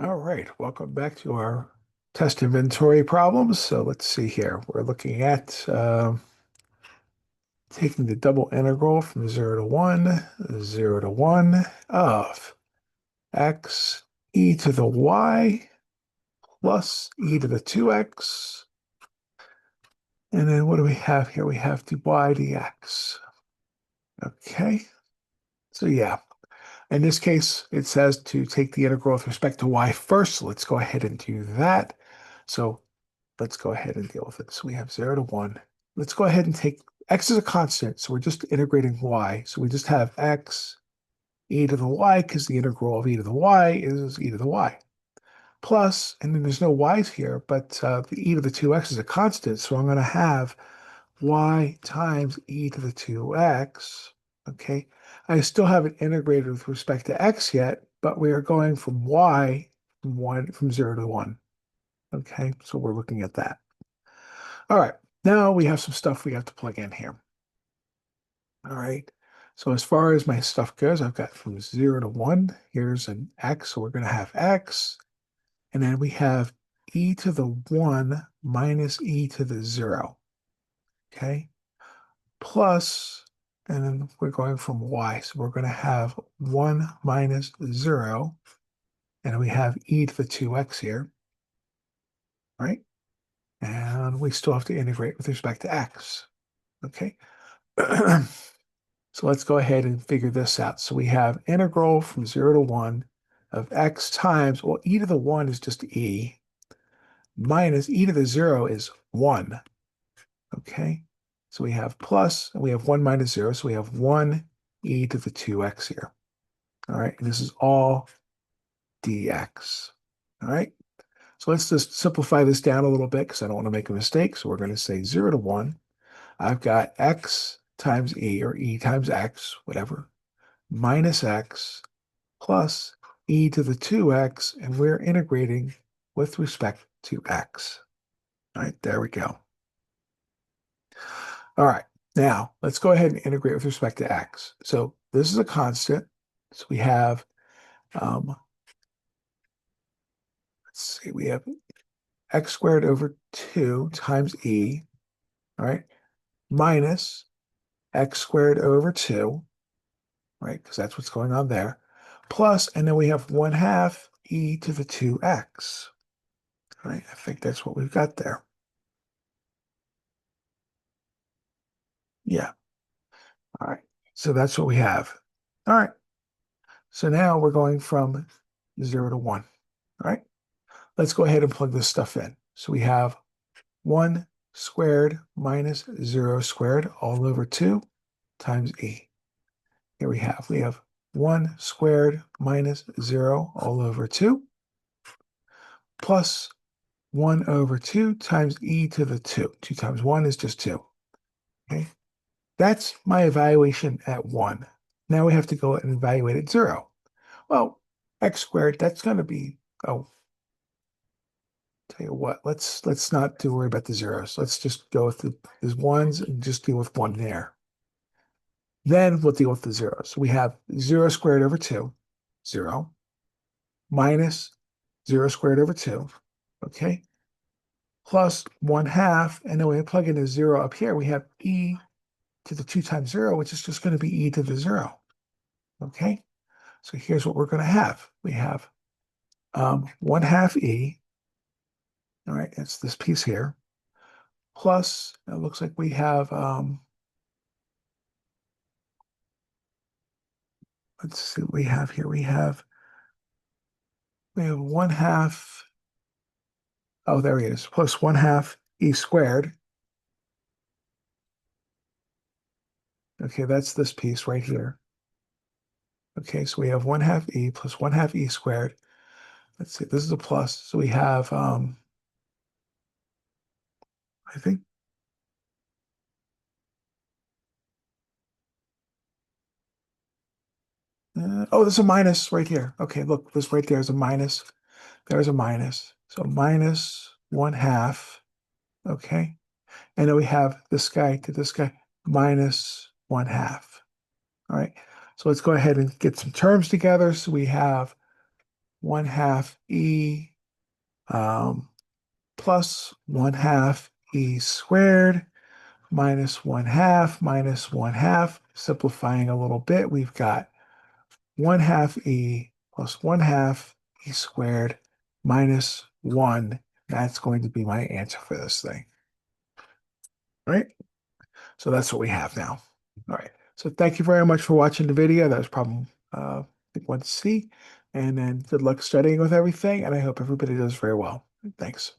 All right, welcome back to our test inventory problems. So let's see here. We're looking at taking the double integral from 0 to 1, 0 to 1 of x e to the y plus e to the 2x. And then what do we have here? We have dy dx. Okay, so yeah, in this case, it says to take the integral with respect to y first. So let's go ahead and do that. So let's go ahead and deal with it. So we have 0 to 1. Let's go ahead and take x is a constant, so we're just integrating y. So we just have x e to the y because the integral of e to the y is e to the y. Plus, and then there's no y's here, but the e to the 2x is a constant, so I'm going to have y times e to the 2x. Okay, I still haven't integrated with respect to x yet, but we are going from y from 0 to 1. Okay, so we're looking at that. All right, now we have some stuff we have to plug in here. All right, so as far as my stuff goes, I've got from 0 to 1. Here's an x, so we're going to have x. And then we have e to the 1 minus e to the 0. Okay, plus, and then we're going from y. So we're going to have 1 minus 0. And we have e to the 2x here, right? And we still have to integrate with respect to x. Okay. So let's go ahead and figure this out. So we have integral from 0 to 1 of x times, well, e to the 1 is just e, minus e to the 0 is 1. Okay? So we have plus, and we have 1 minus 0, so we have 1 e to the 2x here. All right? And this is all dx. All right? So let's just simplify this down a little bit because I don't want to make a mistake. So we're going to say 0 to 1. I've got x times e, or e times x, whatever, minus x plus e to the 2x, and we're integrating with respect to x. All right, there we go. All right, now let's go ahead and integrate with respect to x. So this is a constant. So we have, let's see, we have x squared over 2 times e, all right, minus x squared over 2, right, because that's what's going on there, plus, and then we have 1 half e to the 2x. All right, I think that's what we've got there. Yeah. All right. So that's what we have. All right. So now we're going from 0 to 1. All right. Let's go ahead and plug this stuff in. So we have 1 squared minus 0 squared all over 2 times e. Here we have 1 squared minus 0 all over 2 plus 1 over 2 times e to the 2. 2 times 1 is just 2. Okay. That's my evaluation at 1. Now we have to go and evaluate at 0. Well, x squared, that's going to be, oh, tell you what, let's not worry about the zeros. Let's just go with the ones and just deal with 1 there. Then we'll deal with the zeros. So we have 0 squared over 2, 0, minus 0 squared over 2, okay, plus 1 half, and then we plug in a 0 up here. We have e to the 2 times 0, which is just going to be e to the 0, okay? So here's what we're going to have. We have 1 half e, all right, it's this piece here, plus it looks like we have, let's see what we have here. We have 1 half, oh, there he is, plus 1 half e squared. Okay, that's this piece right here. Okay, so we have 1 half e plus 1 half e squared. Let's see, this is a plus. So we have, I think, oh, there's a minus right here. Okay, look, this right there is a minus. There's a minus. So minus 1 half. Okay. And then we have this guy to this guy minus 1 half. All right. So let's go ahead and get some terms together. So we have 1 half E plus 1 half E squared minus 1 half minus 1 half. Simplifying a little bit, we've got 1 half E plus 1 half E squared minus 1. That's going to be my answer for this thing. All right? So that's what we have now. All right. So thank you very much for watching the video. That was problem I think 1C. And then good luck studying with everything. And I hope everybody does very well. Thanks.